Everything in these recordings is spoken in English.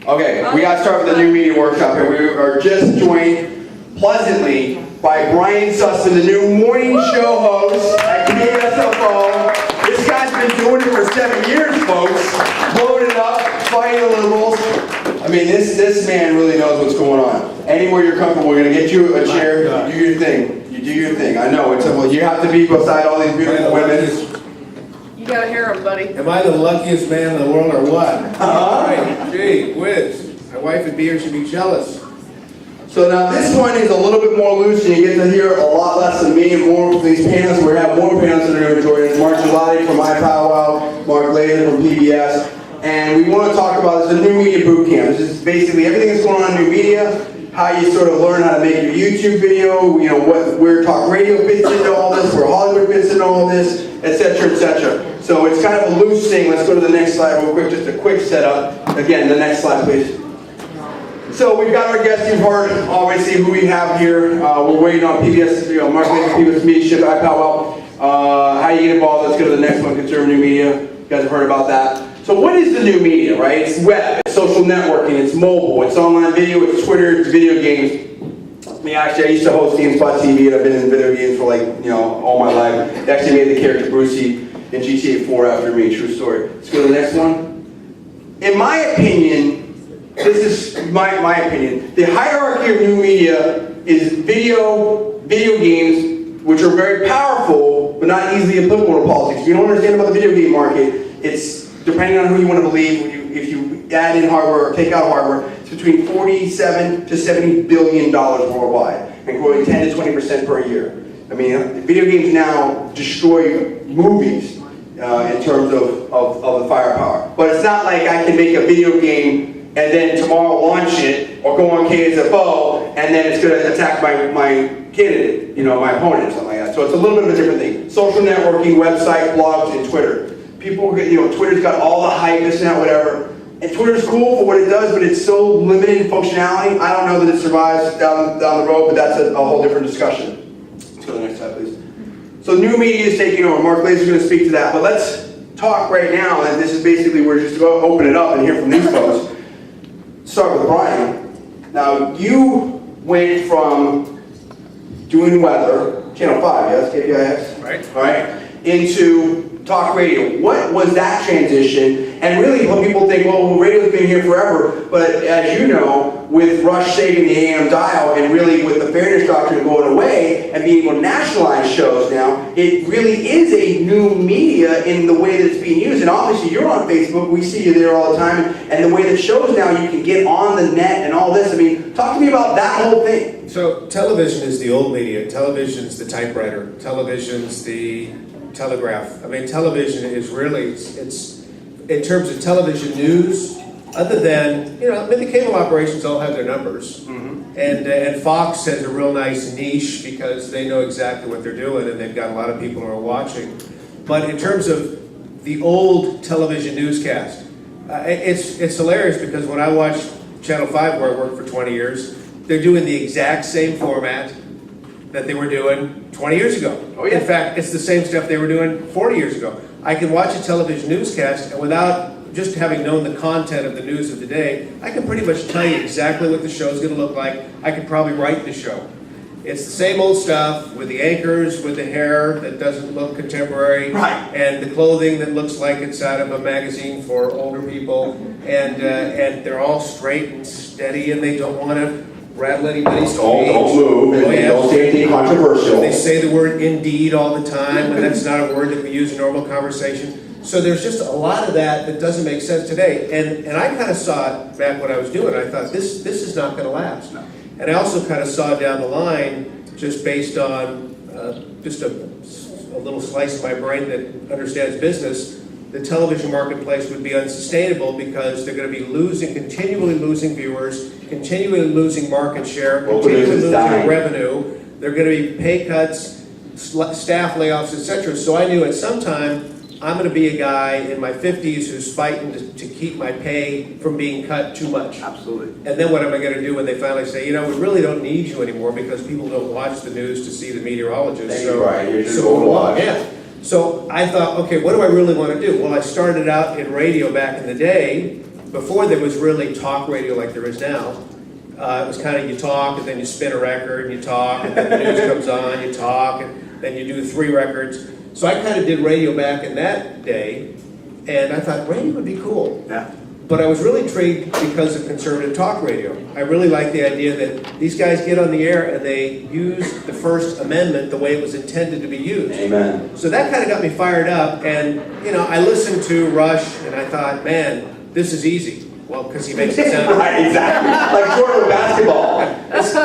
Okay, we got to start with the new media workshop here. We are just joined pleasantly by Brian Sussman, the new morning show host at KSFO. This guy's been doing it for 7 years, folks. Blowing it up, fighting the liberals. I mean, this man really knows what's going on. Anywhere you're comfortable, we're going to get you a chair. You do your thing. You do your thing. I know. You have to be beside all these beautiful women. You gotta hear him, buddy. Am I the luckiest man in the world or what? All right, gee whiz. My wife would be here, she'd be jealous. So now this one is a little bit more loose, and you get to hear a lot less than me and more of these panels. We have more panels that are going to join us. Mark Gelati from iPowwow, Mark Latham from PBS. And we want to talk about this, the new media bootcamp. This is basically everything that's going on in new media, how you sort of learn how to make your YouTube video, you know, where talk radio fits into all this, where Hollywood fits into all this, etc., etc. So it's kind of a loose thing. Let's go to the next slide real quick, just a quick setup. Again, the next slide, please. So we've got our guests. You've heard, obviously, who we have here. We're waiting on PBS, Mark Latham, PBS Media, iPowwow. How you get involved, let's go to the next one, Conservative New Media. You guys have heard about that. So what is the new media, right? It's web, it's social networking, it's mobile, it's online video, it's Twitter, it's video games. I mean, actually, I used to host GameSpot TV, and I've been in video games for all my life. They actually made the character Brucey in GTA 4 after me, true story. Let's go to the next one. In my opinion, this is my opinion, the hierarchy of new media is video games, which are very powerful, but not easily applicable to politics. If you don't understand about the video game market, it's, depending on who you want to believe, if you add in hardware or take out hardware, it's between $47 to $70 billion worldwide, and growing 10 to 20% per year. I mean, video games now destroy movies in terms of the firepower. But it's not like I can make a video game and then tomorrow launch it, or go on KSFO, and then it's going to attack my candidate, my opponent, or something like that. So it's a little bit of a different thing. Social networking, website, blogs, and Twitter. People, Twitter's got all the hype, this and that, whatever. And Twitter's cool for what it does, but it's so limited in functionality. I don't know that it survives down the road, but that's a whole different discussion. Let's go to the next slide, please. So new media is taking over. Mark Laser's going to speak to that. But let's talk right now, and this is basically, we're just going to open it up and hear from these folks. Start with Brian. Now, you went from doing weather, Channel 5, yes, KPIX? Right. All right, into talk radio. What was that transition? And really, when people think, well, radio's been here forever, but as you know, with Rush saving the AM dial, and really with the fairness doctrine going away, and being able to nationalize shows now, it really is a new media in the way that it's being used. And obviously, you're on Facebook, we see you there all the time, and the way that shows now, you can get on the net and all this. I mean, talk to me about that whole thing. So television is the old media. Television's the typewriter. Television's the telegraph. I mean, television is really, it's in terms of television news, other than, the cable operations all have their numbers. Mm-hmm. And Fox has a real nice niche because they know exactly what they're doing, and they've got a lot of people who are watching. But in terms of the old television newscast, it's hilarious because when I watch Channel 5, where I worked for 20 years, they're doing the exact same format that they were doing 20 years ago. Oh, yeah. In fact, it's the same stuff they were doing 40 years ago. I can watch a television newscast, and without just having known the content of the news of the day, I can pretty much tell you exactly what the show is going to look like. I could probably write the show. It's the same old stuff with the anchors, with the hair that doesn't look contemporary, right, and the clothing that looks like it's out of a magazine for older people, and they're all straight and steady, and they don't want to rattle anybody's cage. Don't move, and don't say anything controversial. They say the word indeed all the time, and that's not a word that we use in normal conversation. So there's just a lot of that doesn't make sense today. And I kind of saw it back when I was doing it. I thought, this is not going to last. No. And I also kind of saw down the line, just based on just a little slice of my brain that understands business, the television marketplace would be unsustainable because they're going to be continually losing viewers, continually losing market share, continually losing revenue. They're going to be pay cuts, staff layoffs, etc. So I knew at some time I'm going to be a guy in my 50s who's fighting to keep my pay from being cut too much. Absolutely. And then what am I going to do when they finally say, we really don't need you anymore because people don't watch the news to see the meteorologist. So, right, you're just going to watch. Yeah. So I thought, okay, what do I really want to do? Well, I started out in radio back in the day, before there was really talk radio like there is now. It was kind of you talk, and then you spin a record, and you talk, and then the news comes on, you talk, and then you do 3 records. So I kind of did radio back in that day, and I thought radio would be cool. Yeah. But I was really intrigued because of conservative talk radio. I really like the idea that these guys get on the air and they use the First Amendment the way it was intended to be used. Amen. So that kind of got me fired up, and I listened to Rush, and I thought, man, this is easy. Well, because he makes it sound Right, exactly. Like Jordan with basketball.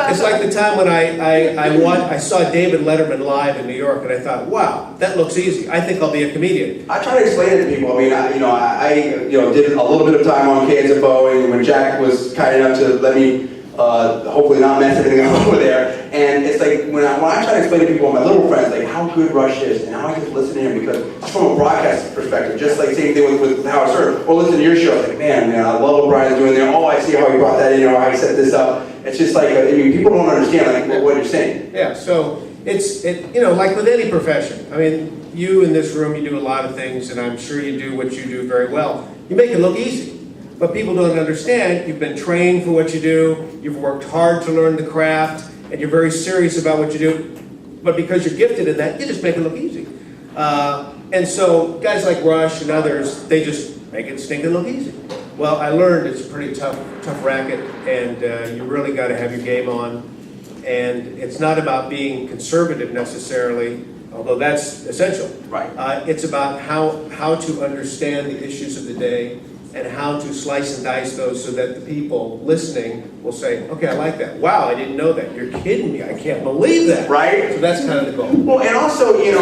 It's like the time when I saw David Letterman live in New York, and I thought, wow, that looks easy. I think I'll be a comedian. I try to explain it to people. I mean, I did a little bit of time on KSFO, and when Jack was kind enough to let me hopefully not mess everything up over there. And it's like when I try to explain to people, my little friends, like how good Rush is and how I get to listen to him, because just from a broadcast perspective, just like same thing with Howard Stern, or listen to your show, it's like man, I love what Brian's doing there. Oh, I see how he brought that in, or how he set this up. It's just like people don't understand like what you're saying. Yeah, so it's like with any profession. I mean, you in this room, you do a lot of things, and I'm sure you do what you do very well. You make it look easy. But people don't understand, you've been trained for what you do, you've worked hard to learn the craft, and you're very serious about what you do. But because you're gifted in that, you just make it look easy. And so guys like Rush and others, they just make it stinking look easy. Well, I learned it's a pretty tough racket, and you really got to have your game on. And it's not about being conservative necessarily, although that's essential. Right. It's about how to understand the issues of the day, and how to slice and dice those so that the people listening will say, okay, I like that. Wow, I didn't know that. You're kidding me. I can't believe that. Right? So that's kind of the goal. Well, and also, as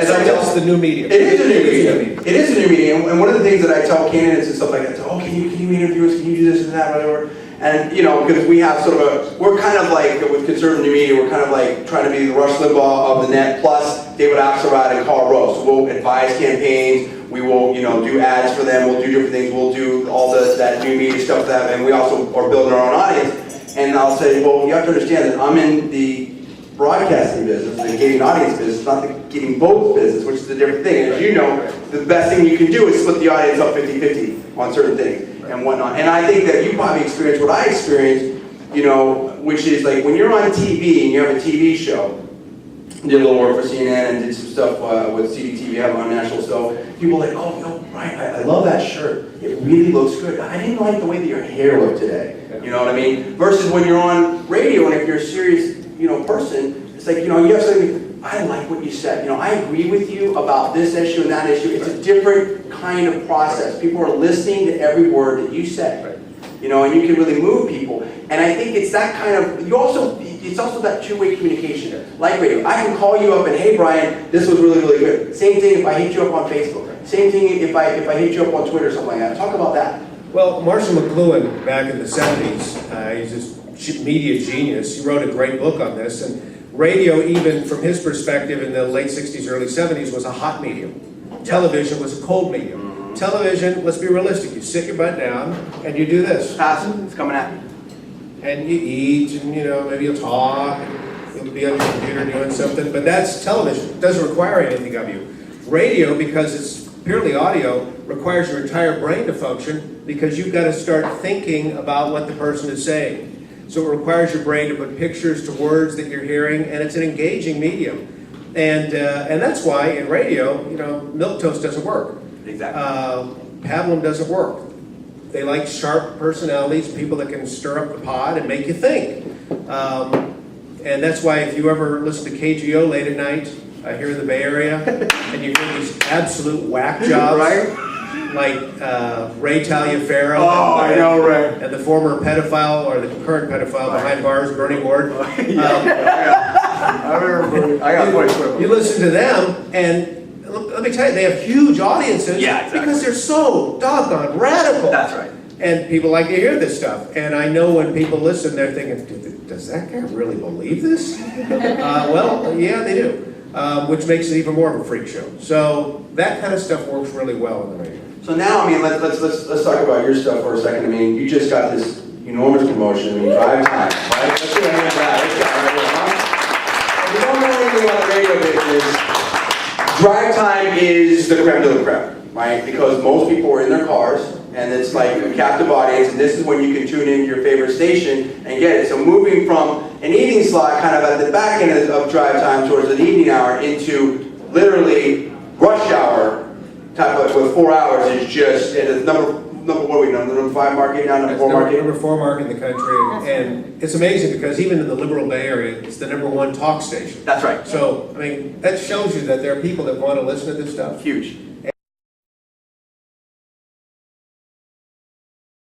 I tell, it's the new medium. It is a new medium. It is a new medium. And one of the things that I tell candidates and stuff like that, oh, can you interview us? Can you do this and that, whatever? And, because we have sort of we're kind of like, with conservative new media, we're kind of like trying to be the Rush Limbaugh of the net, plus David Axelrod and Karl Rove. So we'll advise campaigns. We will, do ads for them. We'll do different things. We'll do all that new media stuff for them, and we also are building our own audience. And I'll say, well, you have to understand that I'm in the broadcasting business, the getting audience business, not the getting votes business, which is a different thing. And as you know, the best thing you can do is split the audience up 50-50 on certain things and whatnot. And I think that you probably experienced what I experienced, which is like when you're on TV and you have a TV show. Did a little work for CNN and did some stuff with CDTV, have on national show. People are like, oh, no, Brian, I love that shirt. It really looks good. I didn't like the way that your hair looked today. You know what I mean? Versus when you're on radio, and if you're a serious, person, it's like, you have something. I like what you said. I agree with you about this issue and that issue. It's a different kind of process. People are listening to every word that you say. And you can really move people. And I think it's that kind of, it's also that two-way communication, like radio. I can call you up and, hey, Brian, this was really, really good. Same thing if I hit you up on Facebook. Same thing if I hit you up on Twitter or something like that. Talk about that. Well, Marshall McLuhan, back in the 70s, he's a media genius. He wrote a great book on this. And radio, even from his perspective in the late 60s, early 70s, was a hot medium. Television was a cold medium. Television, let's be realistic. You sit your butt down and you do this. Passive, it's coming at you. And you eat, and maybe you'll talk, and you'll be on your computer doing something, but that's television. It doesn't require anything of you. Radio, because it's purely audio, requires your entire brain to function, because you've got to start thinking about what the person is saying. So it requires your brain to put pictures to words that you're hearing, and it's an engaging medium. And that's why in radio, milquetoast doesn't work. Exactly. Pablum doesn't work. They like sharp personalities, people that can stir up the pot and make you think. And that's why if you ever listen to KGO late at night here in the Bay Area, and you hear these absolute whack jobs, right? Like Ray Taliaferro, I know, Ray. And the former pedophile, or the current pedophile behind bars, Bernie Ward. I remember. I got quite quick. You listen to them, and let me tell you, they have huge audiences because they're so doggone radical. That's right. And people like to hear this stuff. And I know when people listen, they're thinking, does that guy really believe this? Well, yeah, they do. Which makes it even more of a freak show. So that kind of stuff works really well in the radio. So now, let's talk about your stuff for a second. You just got this enormous promotion. Drive Time, right? Let's do a hand for that. If you don't know anything about the radio business, Drive Time is the creme de la creme, right? Because most people are in their cars. and it's like a captive audience, and this is when you can tune in your favorite station and get it. So moving from an evening slot kind of at the back end of drive time towards an evening hour into literally rush hour type of with 4 hours is just, and it's number what are we number 5 market now, number 4 market? Number 4 market in the country, and it's amazing because even in the liberal Bay Area, it's the #1 talk station. That's right. So, I mean, that shows you that there are people that want to listen to this stuff. Huge.